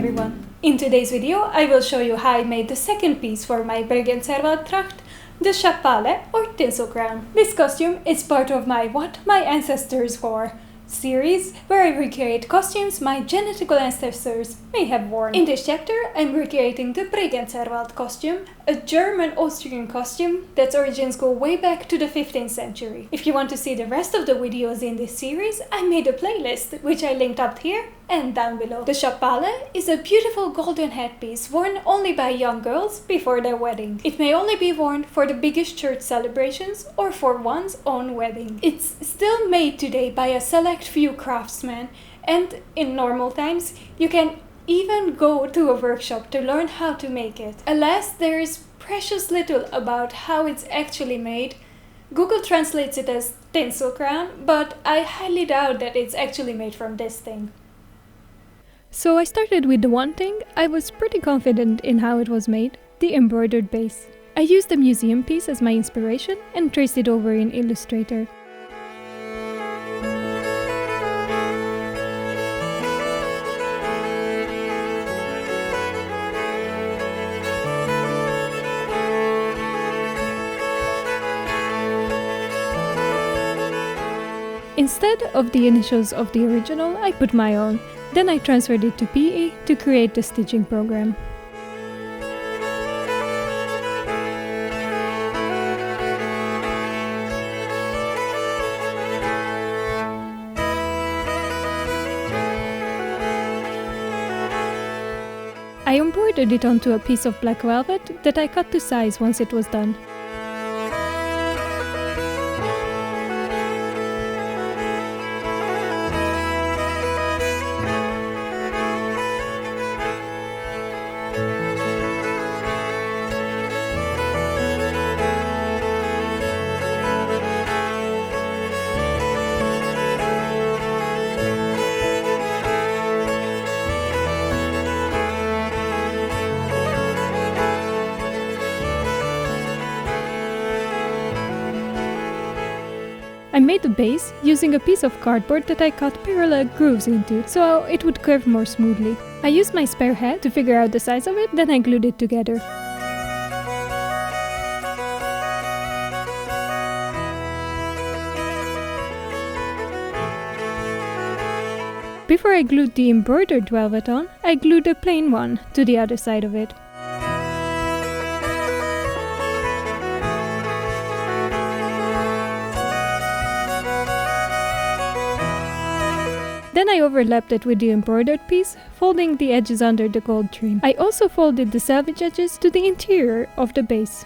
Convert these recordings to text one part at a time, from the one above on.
everyone! In today's video I will show you how I made the second piece for my Bregenzerwald Tracht, the Schappale or tinsel crown. This costume is part of my What My Ancestors Wore series, where I recreate costumes my genetical ancestors may have worn. In this chapter I'm recreating the Bregenzerwald costume, a German Austrian costume that's origins go way back to the 15th century. If you want to see the rest of the videos in this series, I made a playlist which I linked up here and down below. The Chapala is a beautiful golden headpiece worn only by young girls before their wedding. It may only be worn for the biggest church celebrations or for one's own wedding. It's still made today by a select few craftsmen, and in normal times you can even go to a workshop to learn how to make it. Alas, there is precious little about how it's actually made. Google translates it as tinsel crown, but I highly doubt that it's actually made from this thing. So I started with the one thing I was pretty confident in how it was made, the embroidered base. I used the museum piece as my inspiration and traced it over in Illustrator. Instead of the initials of the original, I put my own. Then I transferred it to PE to create the stitching program. I embroidered it onto a piece of black velvet that I cut to size once it was done. I made the base using a piece of cardboard that I cut parallel grooves into, so it would curve more smoothly. I used my spare head to figure out the size of it, then I glued it together. Before I glued the embroidered velvet on, I glued a plain one to the other side of it. Then I overlapped it with the embroidered piece, folding the edges under the gold trim. I also folded the selvage edges to the interior of the base.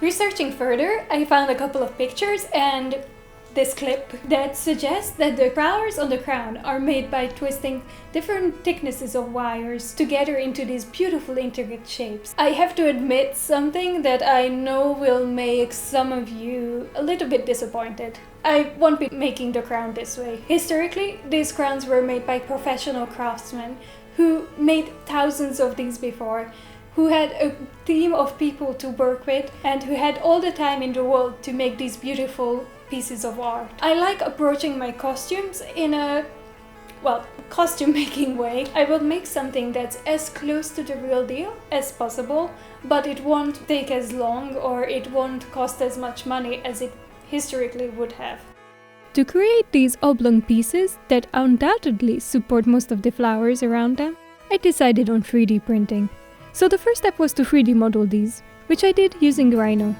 Researching further, I found a couple of pictures and this clip that suggests that the flowers on the crown are made by twisting different thicknesses of wires together into these beautiful intricate shapes. I have to admit something that I know will make some of you a little bit disappointed. I won't be making the crown this way. Historically, these crowns were made by professional craftsmen who made thousands of these before, who had a team of people to work with and who had all the time in the world to make these beautiful pieces of art. I like approaching my costumes in a, costume making way. I will make something that's as close to the real deal as possible, but it won't take as long or it won't cost as much money as it historically would have. To create these oblong pieces that undoubtedly support most of the flowers around them, I decided on 3D printing. So the first step was to 3D model these, which I did using Rhino.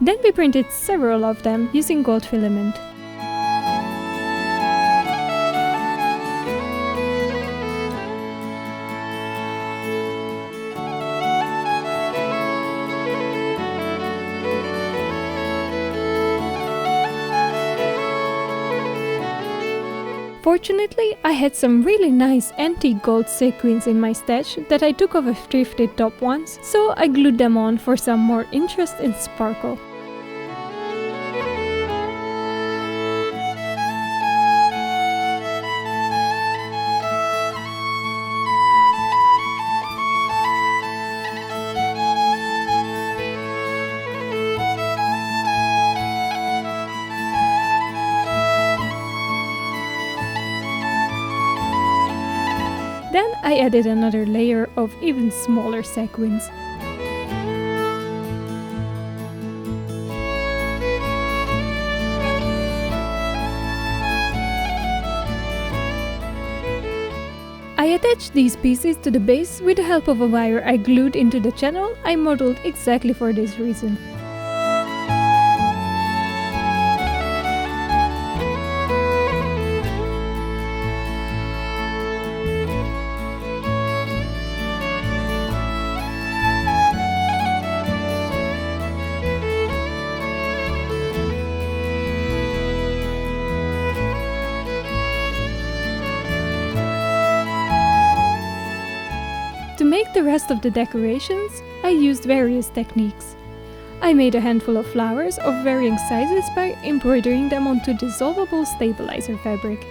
Then we printed several of them using gold filament. Fortunately, I had some really nice antique gold sequins in my stash that I took off a thrifted top once, so I glued them on for some more interest and sparkle. Then I added another layer of even smaller sequins. I attached these pieces to the base with the help of a wire I glued into the channel I modeled exactly for this reason. To make the rest of the decorations, I used various techniques. I made a handful of flowers of varying sizes by embroidering them onto dissolvable stabilizer fabric.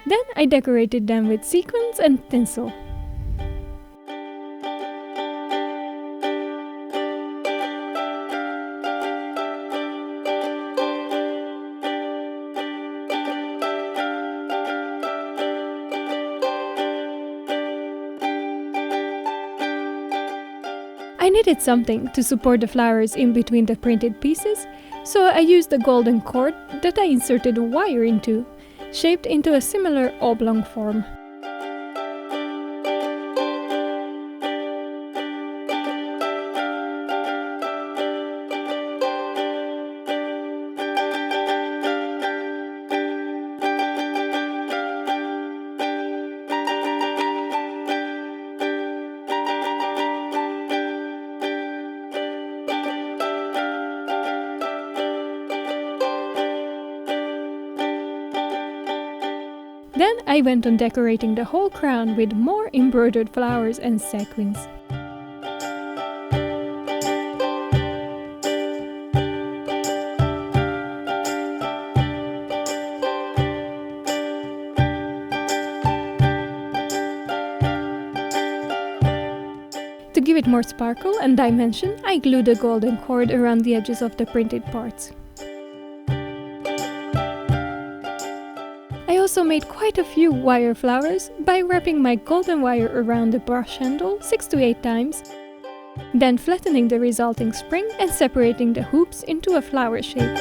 Then I decorated them with sequins and tinsel. I needed something to support the flowers in between the printed pieces, so I used a golden cord that I inserted a wire into, shaped into a similar oblong form. Then I went on decorating the whole crown with more embroidered flowers and sequins. To give it more sparkle and dimension, I glued a golden cord around the edges of the printed parts. I also made quite a few wire flowers by wrapping my golden wire around the brush handle 6 to 8 times, then flattening the resulting spring and separating the hoops into a flower shape.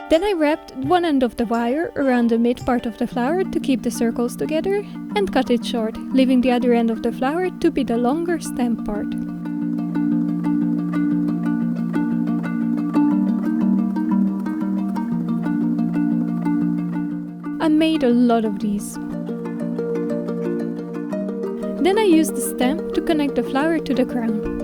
Then I wrapped one end of the wire around the mid part of the flower to keep the circles together and cut it short, leaving the other end of the flower to be the longer stem part. I made a lot of these. Then I used the stem to connect the flower to the crown.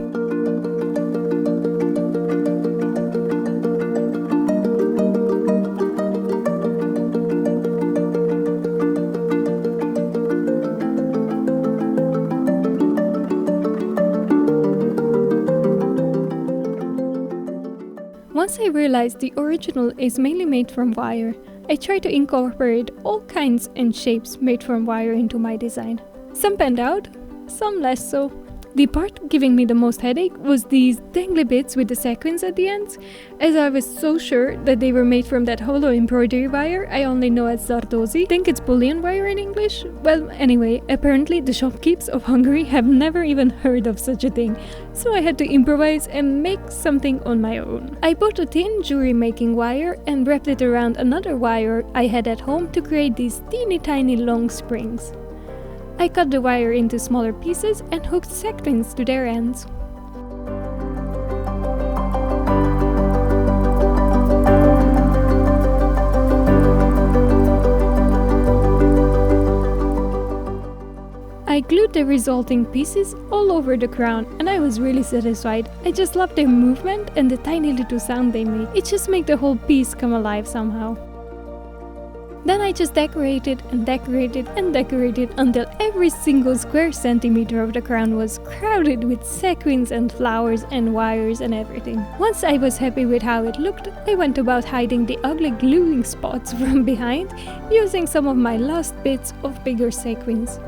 Once I realized the original is mainly made from wire, I tried to incorporate all kinds and shapes made from wire into my design. Some panned out, some less so. The part giving me the most headache was these dangly bits with the sequins at the ends, as I was so sure that they were made from that hollow embroidery wire I only know as Zardozi. Think it's bullion wire in English? Well, anyway, apparently the shopkeepers of Hungary have never even heard of such a thing, so I had to improvise and make something on my own. I bought a thin jewelry making wire and wrapped it around another wire I had at home to create these teeny tiny long springs. I cut the wire into smaller pieces and hooked sequins to their ends. I glued the resulting pieces all over the crown and I was really satisfied. I just loved their movement and the tiny little sound they make. It just made the whole piece come alive somehow. Then I just decorated and decorated and decorated until every single square centimeter of the crown was crowded with sequins and flowers and wires and everything. Once I was happy with how it looked, I went about hiding the ugly gluing spots from behind using some of my last bits of bigger sequins.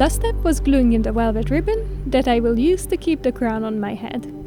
Last step was gluing in the velvet ribbon that I will use to keep the crown on my head.